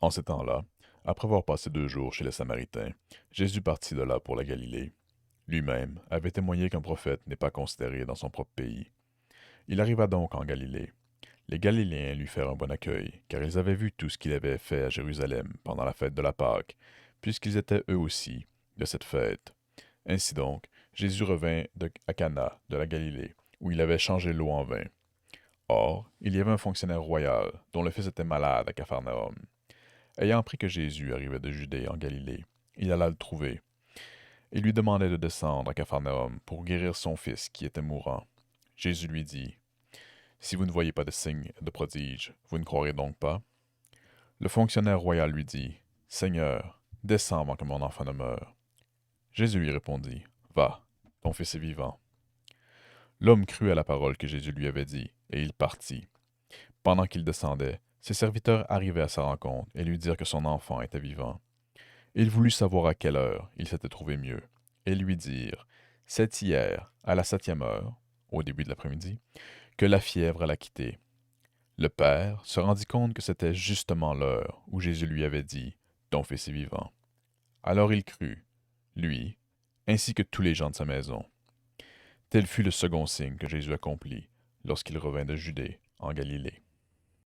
En ces temps-là, après avoir passé 2 jours chez les Samaritains, Jésus partit de là pour la Galilée. Lui-même avait témoigné qu'un prophète n'est pas considéré dans son propre pays. Il arriva donc en Galilée. Les Galiléens lui firent un bon accueil, car ils avaient vu tout ce qu'il avait fait à Jérusalem pendant la fête de la Pâque, puisqu'ils étaient eux aussi de cette fête. Ainsi donc, Jésus revint à Cana de la Galilée, où il avait changé l'eau en vin. Or, il y avait un fonctionnaire royal, dont le fils était malade à Capharnaüm. Ayant appris que Jésus arrivait de Judée en Galilée, il alla le trouver, et lui demandait de descendre à Capharnaüm pour guérir son fils qui était mourant. Jésus lui dit, si vous ne voyez pas de signes de prodige, vous ne croirez donc pas? Le fonctionnaire royal lui dit, Seigneur, descends avant que mon enfant ne meure. Jésus lui répondit, va, ton fils est vivant. L'homme crut à la parole que Jésus lui avait dit, et il partit. Pendant qu'il descendait, ses serviteurs arrivaient à sa rencontre et lui dirent que son enfant était vivant. Il voulut savoir à quelle heure il s'était trouvé mieux, et lui dirent, c'est hier, à la 7e heure, au début de l'après-midi, que la fièvre l'a quitté. Le père se rendit compte que c'était justement l'heure où Jésus lui avait dit, ton fils est vivant. Alors il crut, lui, ainsi que tous les gens de sa maison. Tel fut le second signe que Jésus accomplit lorsqu'il revint de Judée en Galilée.